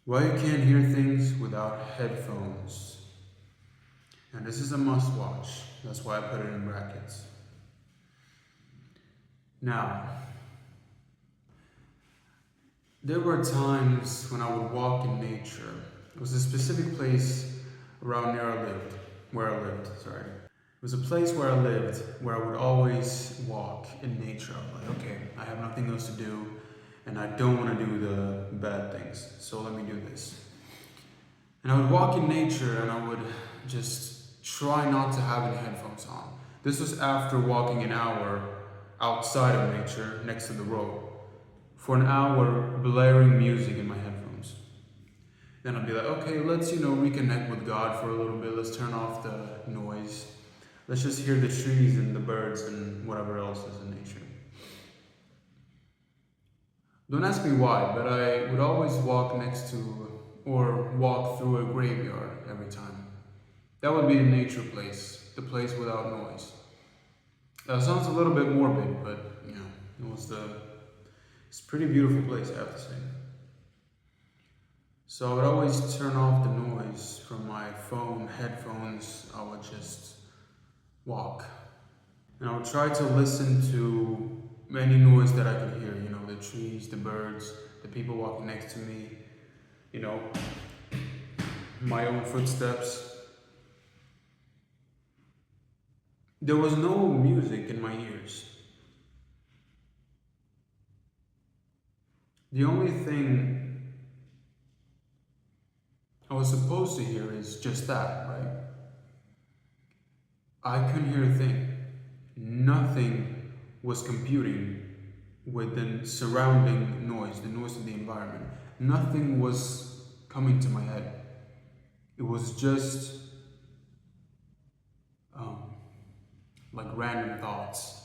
Why you can't hear things without headphones. And this is a must watch. That's why I put it in brackets. Now, there were times when I would walk in nature. It was a specific place around where I lived, sorry. It was a place where I lived where I would always walk in nature. I'm like, okay, I have nothing else to do and I don't want to do the bad things, so let me do this. And I would walk in nature and I would just try not to have any headphones on. This was after walking an hour outside of nature next to the road for an hour blaring music in my headphones. Then I'd be like, okay, let's, reconnect with God for a little bit. Let's turn off the noise. Let's just hear the trees and the birds and whatever else is in nature. Don't ask me why, but I would always walk next to or walk through a graveyard every time. That would be the nature place, the place without noise. That sounds a little bit morbid, but it's a pretty beautiful place, I have to say. So I would always turn off the noise from my phone, headphones. I would just walk. And I would try to listen to any noise that I could hear, the trees, the birds, the people walking next to me, you know, my own footsteps. There was no music in my ears. The only thing I was supposed to hear is just that, right? I couldn't hear a thing. Nothing was computing with the surrounding noise, the noise of the environment. Nothing was coming to my head. It was just like random thoughts,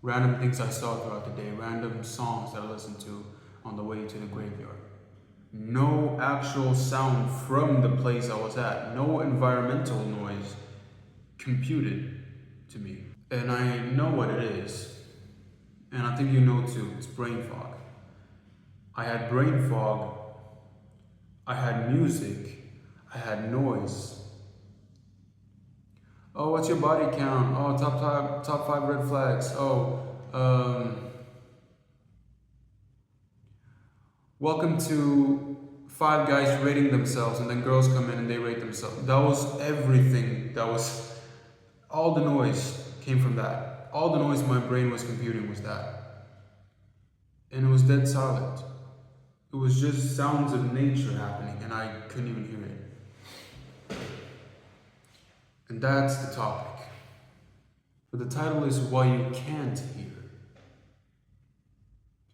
random things I saw throughout the day, random songs that I listened to on the way to the graveyard. No actual sound from the place I was at, no environmental noise computed to me. And I know what it is, and I think you know too, it's brain fog. I had brain fog, I had music, I had noise. Oh, what's your body count? Oh, top five red flags. Oh, welcome to five guys rating themselves, and then girls come in and they rate themselves. That was everything. That was all the noise came from that. All the noise my brain was computing was that, and it was dead silent. It was just sounds of nature happening, and I couldn't even hear it. And that's the topic. But the title is Why You Can't Hear.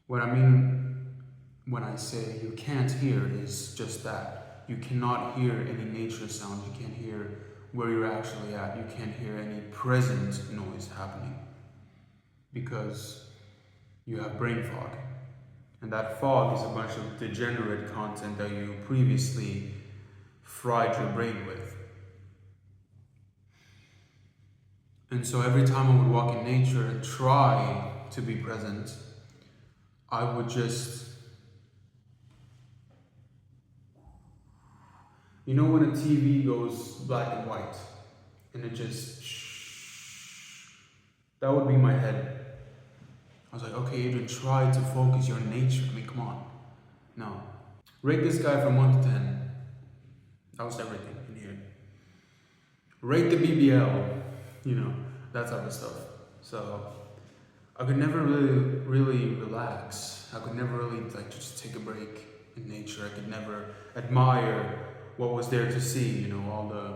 What I mean when I say you can't hear is just that. You cannot hear any nature sound. You can't hear where you're actually at. You can't hear any present noise happening because you have brain fog. And that fog is a bunch of degenerate content that you previously fried your brain with. And so every time I would walk in nature and try to be present, I would just, when a TV goes black and white and it just, that would be my head. I was like, okay, Adrian, try to focus your nature. I mean, come on. No. Rate this guy from 1 to 10. That was everything in here. Rate the BBL, that type of stuff. So I could never really relax. I could never really just take a break in nature. I could never admire what was there to see, all the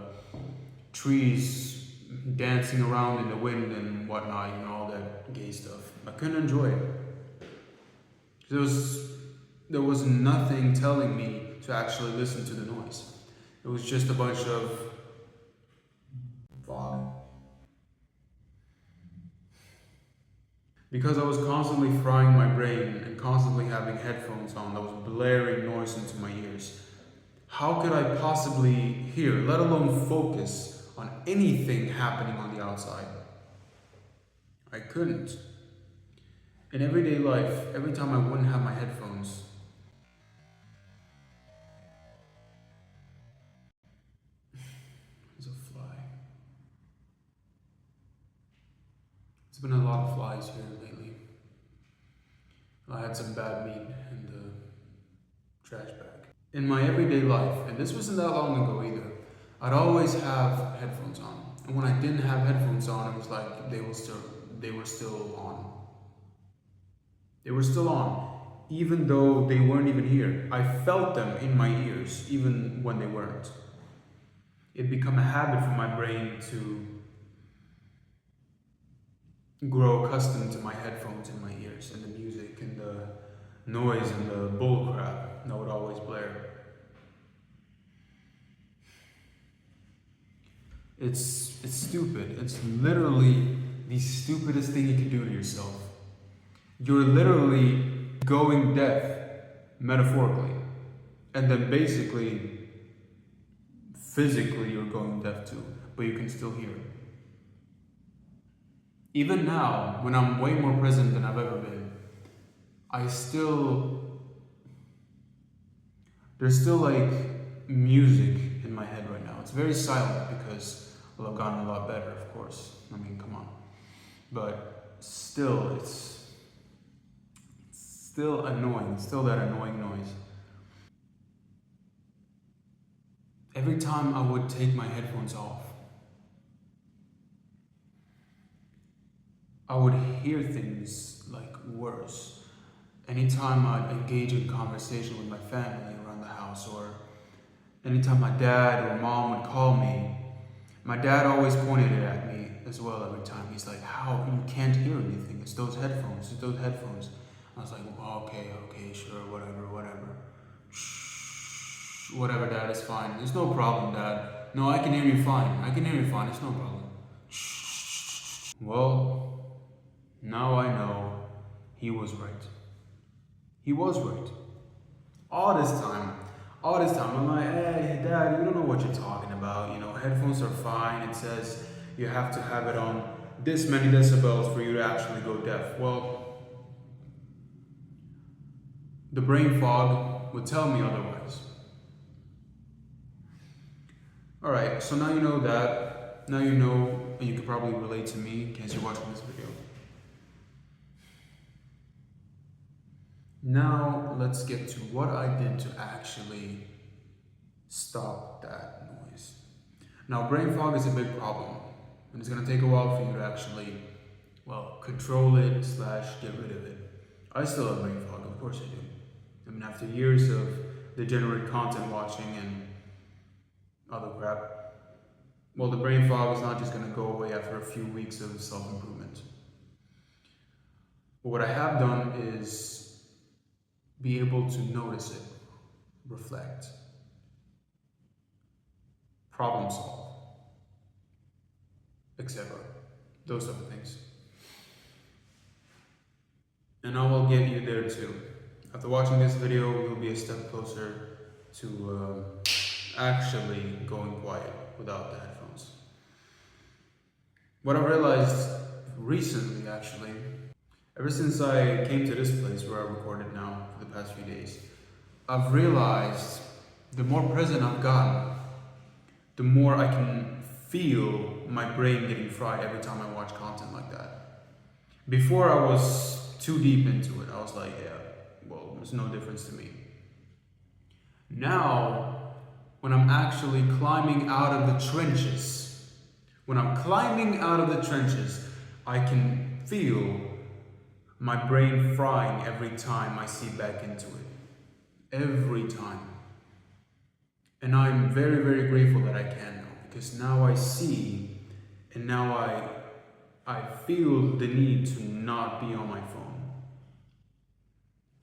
trees dancing around in the wind and whatnot, all that gay stuff. I couldn't enjoy it. There was nothing telling me to actually listen to the noise. It was just a bunch of fog. Because I was constantly frying my brain and constantly having headphones on that was blaring noise into my ears, how could I possibly hear, let alone focus on anything happening on the outside? I couldn't. In everyday life, every time I wouldn't have my headphones, pies here lately. I had some bad meat in the trash bag. In my everyday life, and this wasn't that long ago either, I'd always have headphones on. And when I didn't have headphones on, it was like they were still on. They were still on, even though they weren't even here. I felt them in my ears, even when they weren't. It became a habit for my brain to grow accustomed to my headphones in my ears and the music and the noise and the bull crap that would always blare. It's stupid. It's literally the stupidest thing you can do to yourself. You're literally going deaf, metaphorically. And then basically, physically, you're going deaf too, but you can still hear. Even now, when I'm way more present than I've ever been, there's still like music in my head right now. It's very silent because, well, I've gotten a lot better, of course. I mean, come on. But still, it's still annoying. It's still that annoying noise. Every time I would take my headphones off, I would hear things like worse. Anytime I'd engage in conversation with my family around the house, or anytime my dad or mom would call me, my dad always pointed it at me as well every time. He's like, how? You can't hear anything. It's those headphones. It's those headphones. I was like, well, okay, sure, whatever. Shh, whatever, Dad, it's fine. There's no problem, Dad. No, I can hear you fine. It's no problem. Shh. Well, now I know he was right. He was right. All this time, I'm like, hey, Dad, you don't know what you're talking about. You know, headphones are fine. It says you have to have it on this many decibels for you to actually go deaf. Well, the brain fog would tell me otherwise. Alright, so now you know that. Now you know, and you can probably relate to me in case you're watching this video. Now, let's get to what I did to actually stop that noise. Now, brain fog is a big problem, and it's going to take a while for you to actually, well, control it / get rid of it. I still have brain fog, of course I do. I mean, after years of degenerate content watching and other crap, well, the brain fog is not just going to go away after a few weeks of self-improvement. But what I have done is be able to notice it, reflect, problem solve, etc. Those type of things. And I will get you there too. After watching this video, you'll be a step closer to actually going quiet without the headphones. What I've realized recently, actually, ever since I came to this place where I recorded now for the past few days, I've realized the more present I've gotten, the more I can feel my brain getting fried every time I watch content like that. Before I was too deep into it, I was like, yeah, well, there's no difference to me. Now, when I'm actually climbing out of the trenches, I can feel my brain frying every time I see back into it. Every time. And I'm very, very grateful that I can now, because now I see, and now I feel the need to not be on my phone.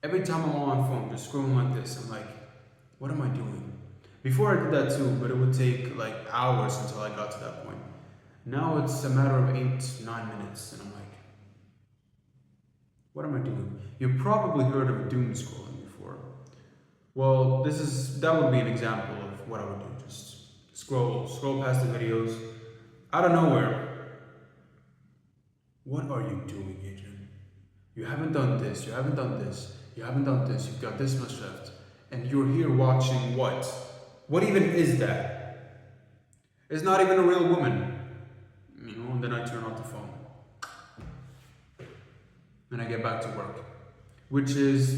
Every time I'm on my phone, just scrolling like this, I'm like, what am I doing? Before I did that too, but it would take like hours until I got to that point. Now it's a matter of 8-9 minutes, and I'm like, what am I doing? You've probably heard of doom scrolling before. Well, that would be an example of what I would do. Just scroll past the videos, out of nowhere. What are you doing, Adrian? You haven't done this, you haven't done this, you haven't done this, you've got this much left. And you're here watching what? What even is that? It's not even a real woman. You know, and then I turn off the phone. and I get back to work, which is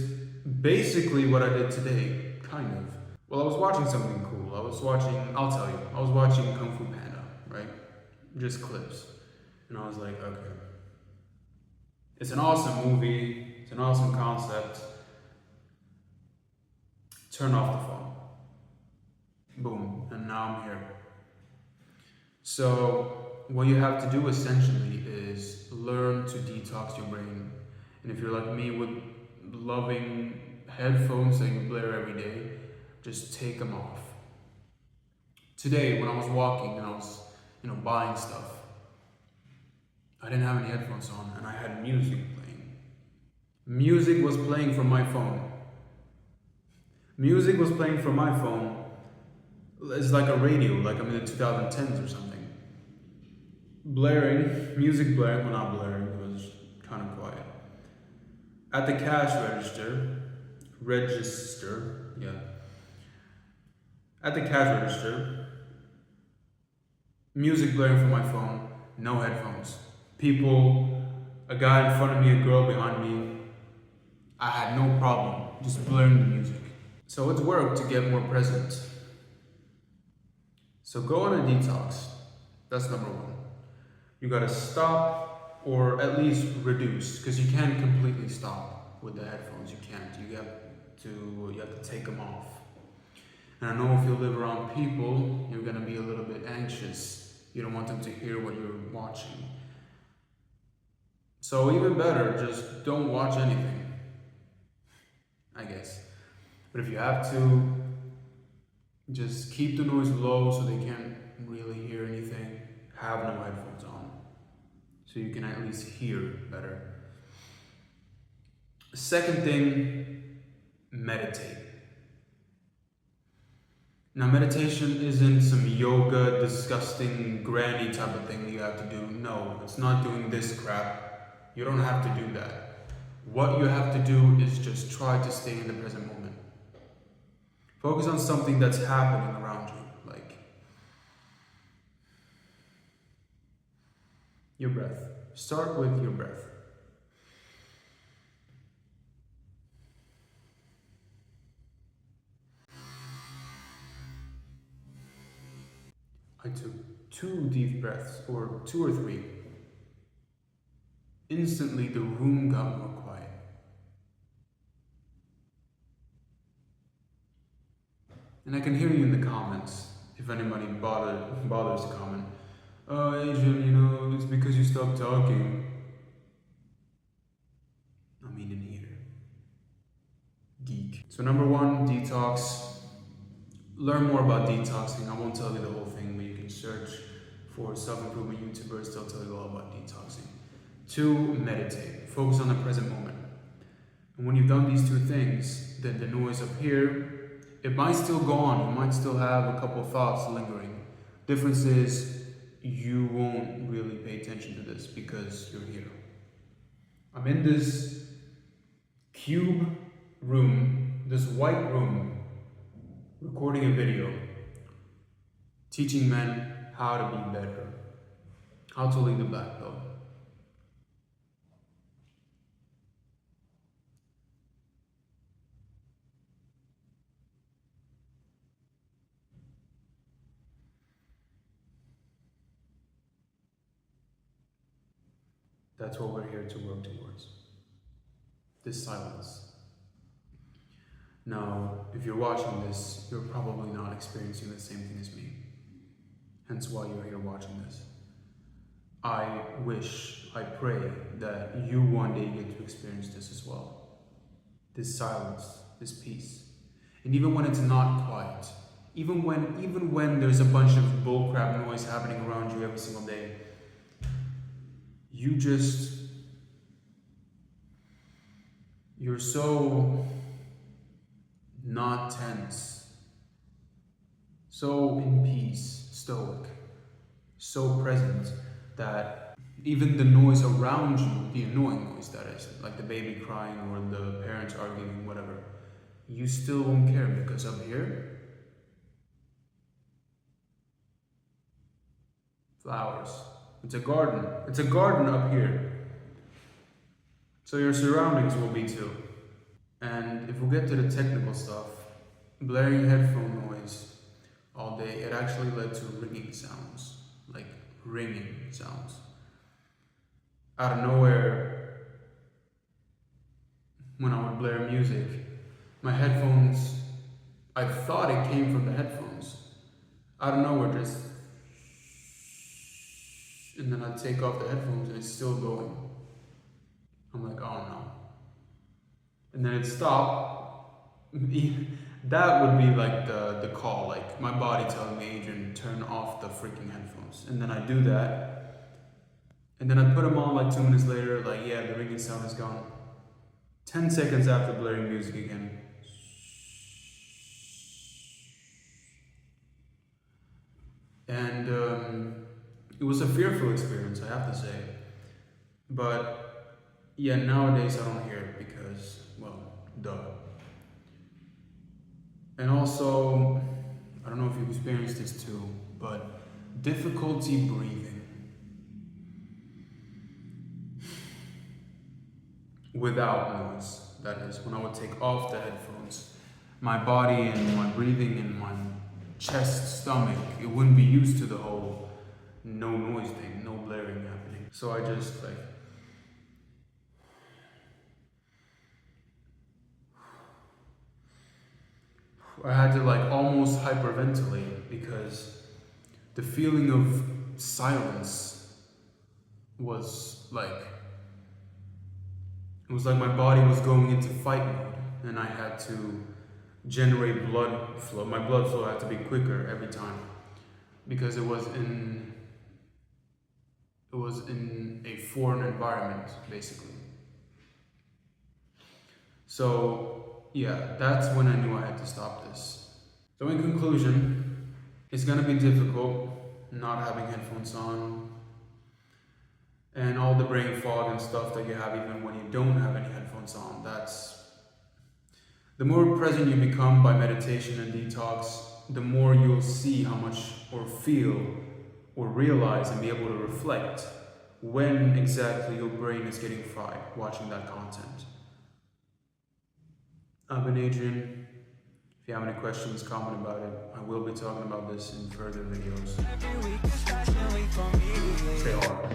basically what I did today, kind of. Well, I was watching something cool. I'll tell you, I was watching Kung Fu Panda, right? Just clips. And I was like, okay. It's an awesome movie, it's an awesome concept. Turn off the phone. Boom, and now I'm here. So, what you have to do essentially is learn to detox your brain. And if you're like me with loving headphones that you blare every day, just take them off. Today, when I was walking and I was, buying stuff, I didn't have any headphones on and I had music playing. Music was playing from my phone. Music was playing from my phone. It's like a radio, like I'm in the 2010s or something. Blaring, music blaring, well not blaring, it was kind of quiet. At the cash register, yeah. At the cash register, music blaring from my phone, no headphones. People, a guy in front of me, a girl behind me, I had no problem just blaring the music. So it's work to get more present. So go on a detox. That's number one. You gotta stop or at least reduce, because you can't completely stop with the headphones. You can't. You have to take them off. And I know if you live around people, you're gonna be a little bit anxious. You don't want them to hear what you're watching. So even better, just don't watch anything, I guess. But if you have to, just keep the noise low so they can't really hear anything. Have no headphones on, so you can at least hear better. Second thing, meditate. Now, meditation isn't some yoga, disgusting, granny type of thing that you have to do. No, it's not doing this crap. You don't have to do that. What you have to do is just try to stay in the present moment. Focus on something that's happening around you, like your breath. Start with your breath. I took 2 deep breaths, or 2 or 3. Instantly, the room got more quiet. And I can hear you in the comments, if anybody bothers to comment. Oh, Adrian, it's because you stopped talking. I mean in here. Geek. So number 1, detox. Learn more about detoxing. I won't tell you the whole thing, but you can search for self-improvement YouTubers. They'll tell you all about detoxing. 2, meditate. Focus on the present moment. And when you've done these 2 things, then the noise up here, it might still go on. You might still have a couple of thoughts lingering. Difference is you won't really pay attention to this because you're here. I'm in this cube room, this white room, recording a video, teaching men how to be better, how to lead the black belt. That's what we're here to work towards. This silence. Now, if you're watching this, you're probably not experiencing the same thing as me. Hence why you're here watching this. I pray that you one day get to experience this as well. This silence, this peace. And even when it's not quiet, even when there's a bunch of bullcrap noise happening around you every single day, you're so not tense, so in peace, stoic, so present that even the noise around you, the annoying noise that is, like the baby crying or the parents arguing, whatever, you still won't care because up here, flowers. It's a garden. It's a garden up here. So your surroundings will be too. And if we get to the technical stuff, blaring headphone noise all day, it actually led to ringing sounds. Like ringing sounds. Out of nowhere, when I would blare music, my headphones, I thought it came from the headphones. Out of nowhere, just. And then I'd take off the headphones and it's still going. I'm like, oh no. And then it stopped. That would be like the call, like my body telling me, Adrian, turn off the freaking headphones. And then I do that. And then I put them on like 2 minutes later, like, yeah, the ringing sound is gone. 10 seconds after blaring music again. And it was a fearful experience, I have to say. But yeah, nowadays I don't hear it because, well, duh. And also, I don't know if you've experienced this too, but difficulty breathing. Without noise, that is. When I would take off the headphones, my body and my breathing and my chest, stomach, it wouldn't be used to the whole no noise thing, no blaring happening. So I just like I had to like almost hyperventilate because the feeling of silence was like, it was like my body was going into fight mode and I had to generate blood flow. My blood flow had to be quicker every time because it was in a foreign environment, basically. So yeah, that's when I knew I had to stop this. So in conclusion, it's gonna be difficult not having headphones on and all the brain fog and stuff that you have even when you don't have any headphones on. That's the more present you become by meditation and detox, the more you'll see how much or feel or realize and be able to reflect when exactly your brain is getting fried watching that content. I've been Adrian. If you have any questions, comment about it. I will be talking about this in further videos. Stay hard.